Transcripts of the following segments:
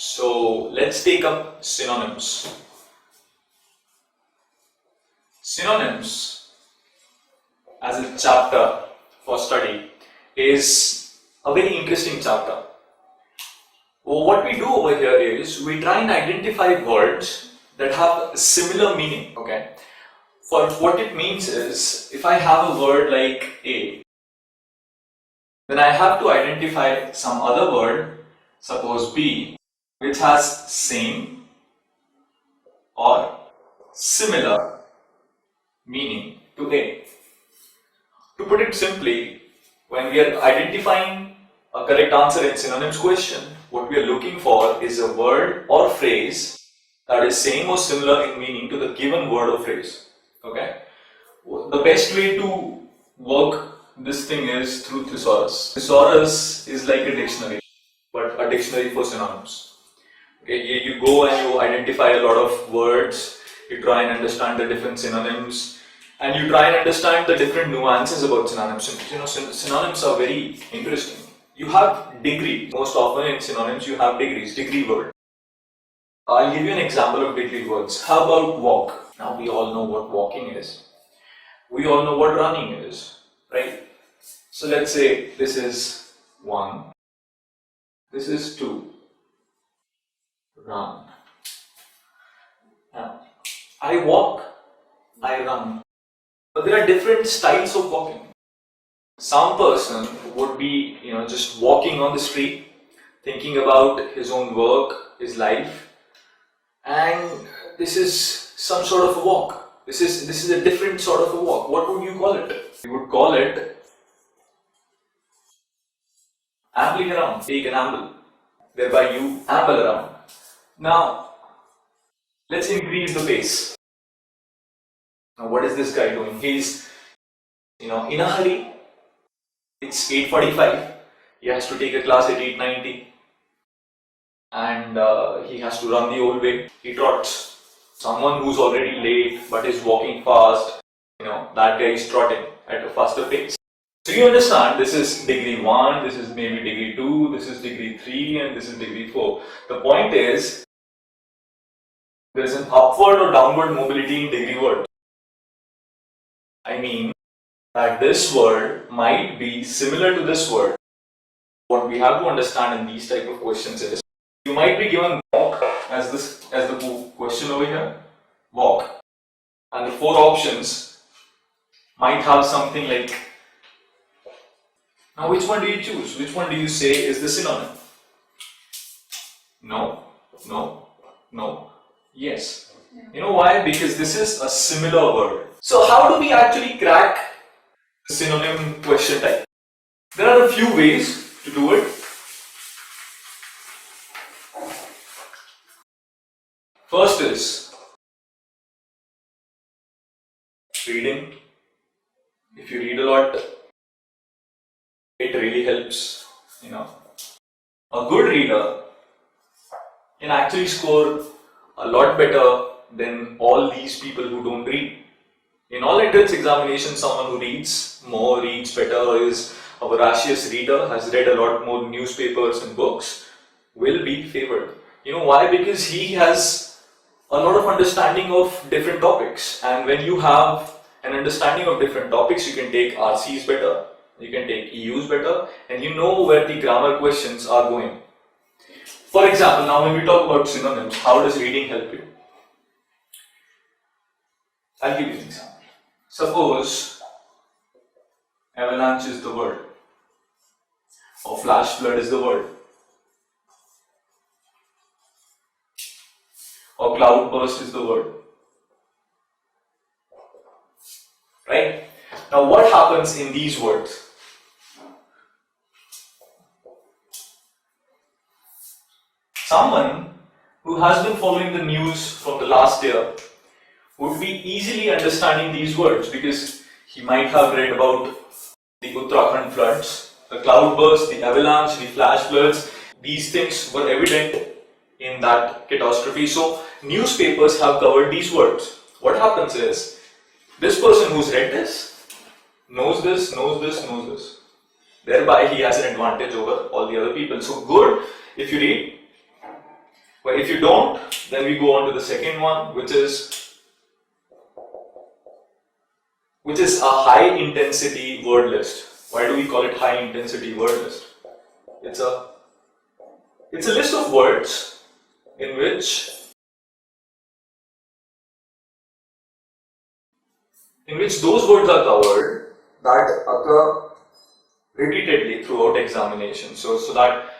So let's take up synonyms. Synonyms as a chapter for study is a very interesting chapter. Well, what we do over here is we try and identify words that have similar meaning. Okay. For what it means is, if I have a word like A, then I have to identify some other word, suppose B, which has same or similar meaning to A. To put it simply, when we are identifying a correct answer in synonyms question, what we are looking for is a word or phrase that is same or similar in meaning to the given word or phrase. Okay. The best way to work this thing is through thesaurus. Thesaurus is like a dictionary, but a dictionary for synonyms. Okay, you go and you identify a lot of words, you try and understand the different synonyms, and you try and understand the different nuances about synonyms. Synonyms are very interesting. You have degree. Most often in synonyms you have degrees, degree word. I'll give you an example of degree words. How about walk? Now we all know what walking is. We all know what running is, right? So let's say this is 1, this is 2, run. Now, I walk, I run. But there are different styles of walking. Some person would be, just walking on the street, thinking about his own work, his life, and this is some sort of a walk. This is a different sort of a walk. What would you call it? You would call it ambling around. Take an amble. Thereby you amble around. Now, let's increase the pace. Now, what is this guy doing? He's, in a hurry. It's 8:45. He has to take a class at 8:90. And he has to run the old way. He trots. Someone who's already late but is walking fast, that guy is trotting at a faster pace. So you understand, this is degree 1, this is maybe degree 2, this is degree 3, and this is degree 4. The point is, there is an upward or downward mobility in degree word. I mean that this word might be similar to this word. What we have to understand in these type of questions is, you might be given walk as the question over here, walk, and the 4 options might have something like, now which one do you choose? Which one do you say is the synonym? No, no, no, yes. You know why? Because this is a similar word. So how do we actually crack the synonym question type? There are a few ways to do it. First is reading. If you read a lot, it really helps, A good reader can actually score a lot better than all these people who don't read. In all entrance examinations, someone who reads more, reads better, is a voracious reader, has read a lot more newspapers and books, will be favored. You know why? Because he has a lot of understanding of different topics, and when you have an understanding of different topics, you can take RCs better, you can take EUs better, and you know where the grammar questions are going. For example, now when we talk about synonyms, how does reading help you? I'll give you an example. Suppose avalanche is the word, or flash flood is the word, or cloud burst is the word. Right? Now what happens in these words? Someone who has been following the news from the last year would be easily understanding these words, because he might have read about the Uttarakhand floods, the cloud burst, the avalanche, the flash floods. These things were evident in that catastrophe. So newspapers have covered these words. What happens is, this person who's read this knows this, knows this, knows this. Thereby he has an advantage over all the other people. So good if you read, But if you don't, then we go on to the second one, which is a high intensity word list. Why do we call it high intensity word list? It's a list of words in which those words are covered that occur repeatedly throughout examination. So that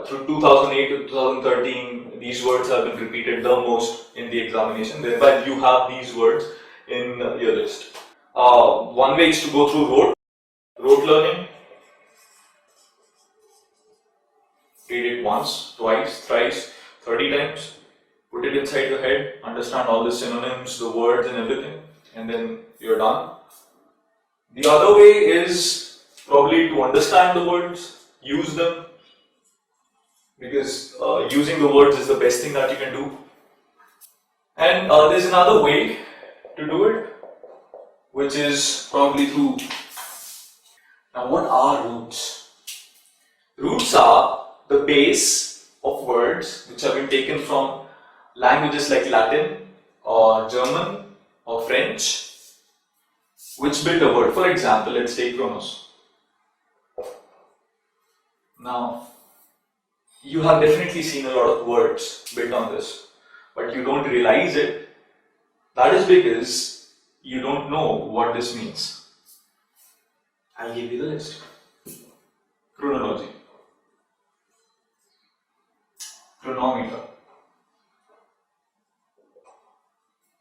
through 2008 to 2013, these words have been repeated the most in the examination. Thereby, you have these words in your list. One way is to go through rote learning. Read it once, twice, thrice, 30 times. Put it inside your head. Understand all the synonyms, the words, and everything, and then you're done. The other way is probably to understand the words, use them, because using the words is the best thing that you can do. And there's another way to do it, which is probably through. Now, what are roots? Roots are the base of words which have been taken from languages like Latin or German or French, which build a word. For example, let's take chronos. Now, you have definitely seen a lot of words built on this, but you don't realize it. That is because you don't know what this means. I'll give you the list. Chronology, chronometer,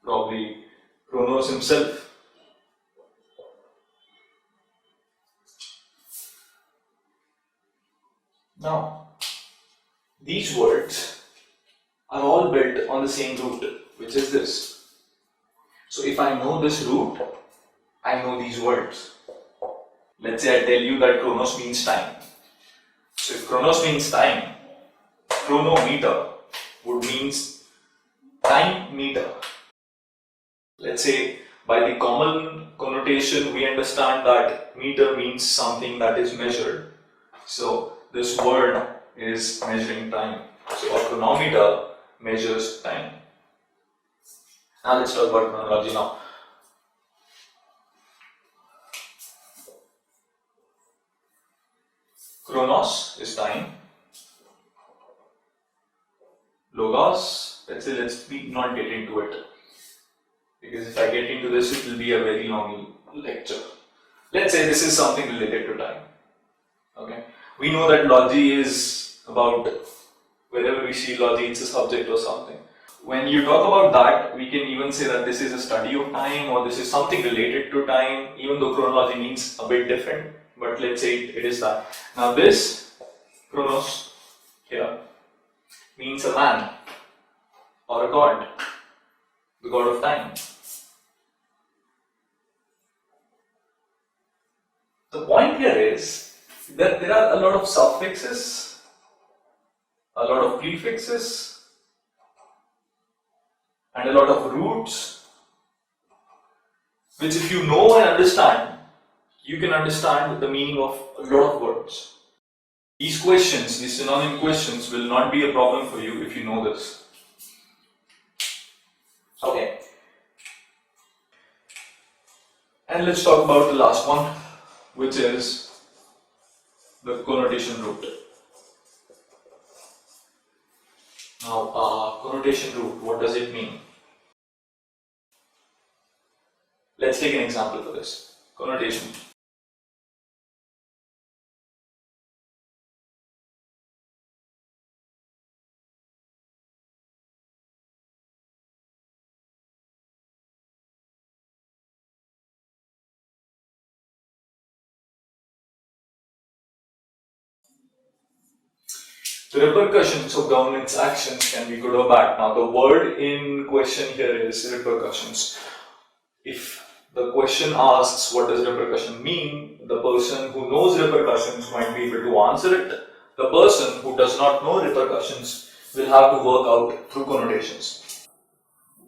probably Chronos himself. Now, these words are all built on the same root, which is this. So if I know this root, I know these words. Let's say I tell you that chronos means time. So if chronos means time, chronometer would means time meter. Let's say by the common connotation we understand that meter means something that is measured. So this word is measuring time. So a chronometer measures time. Now let's talk about chronology now. Chronos is time. Logos, let's not get into it, because if I get into this, it will be a very long lecture. Let's say this is something related to time. Okay, we know that logy is about, wherever we see logy, it's a subject or something. When you talk about that, we can even say that this is a study of time, or this is something related to time, even though chronology means a bit different, but let's say it is that. Now this chronos here means a man or a god, the god of time. The point here is that there are a lot of suffixes, a lot of prefixes, and a lot of roots, which if you know and understand, you can understand the meaning of a lot of words. These questions, these synonym questions, will not be a problem for you if you know this. Okay. And let's talk about the last one, which is the connotation root. Now, connotation root, what does it mean? Let's take an example for this. Connotation. The repercussions of government's actions can be good or bad. Now, the word in question here is repercussions. If the question asks what does repercussion mean, the person who knows repercussions might be able to answer it. The person who does not know repercussions will have to work out through connotations.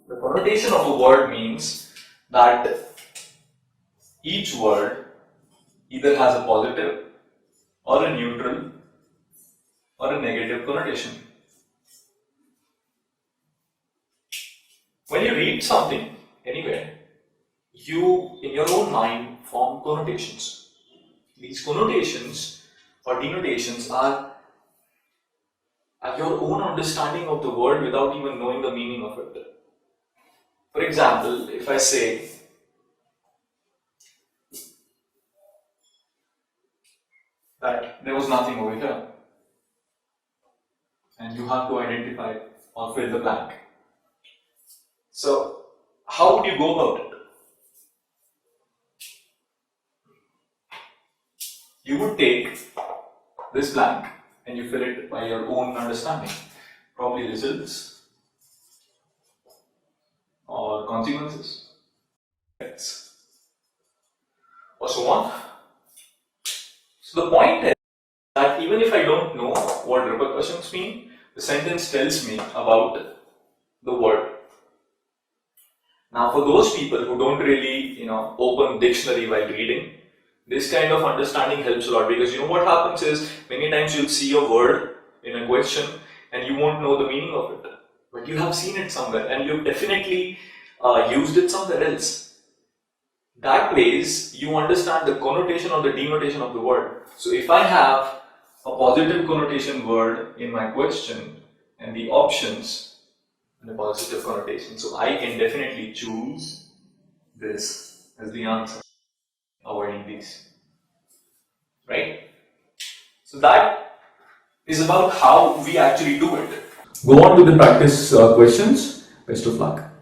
The connotation of a word means that each word either has a positive or a neutral or a negative connotation. When you read something anywhere, you in your own mind form connotations. These connotations or denotations are your own understanding of the word without even knowing the meaning of it. For example, if I say that there was nothing over here, and you have to identify or fill the blank. So, how would you go about it? You would take this blank and you fill it by your own understanding, probably results or consequences, or so on. So the point is that even if I don't know what repercussions mean, the sentence tells me about the word. Now for those people who don't really, open dictionary while reading, this kind of understanding helps a lot, because what happens is many times you'll see a word in a question and you won't know the meaning of it, but you have seen it somewhere and you've definitely used it somewhere else. That ways you understand the connotation or the denotation of the word. So if I have a positive connotation word in my question and the options and the positive connotation, so I can definitely choose this as the answer, avoiding these, right? So that is about how we actually do it. Go on to the practice questions. Best of luck.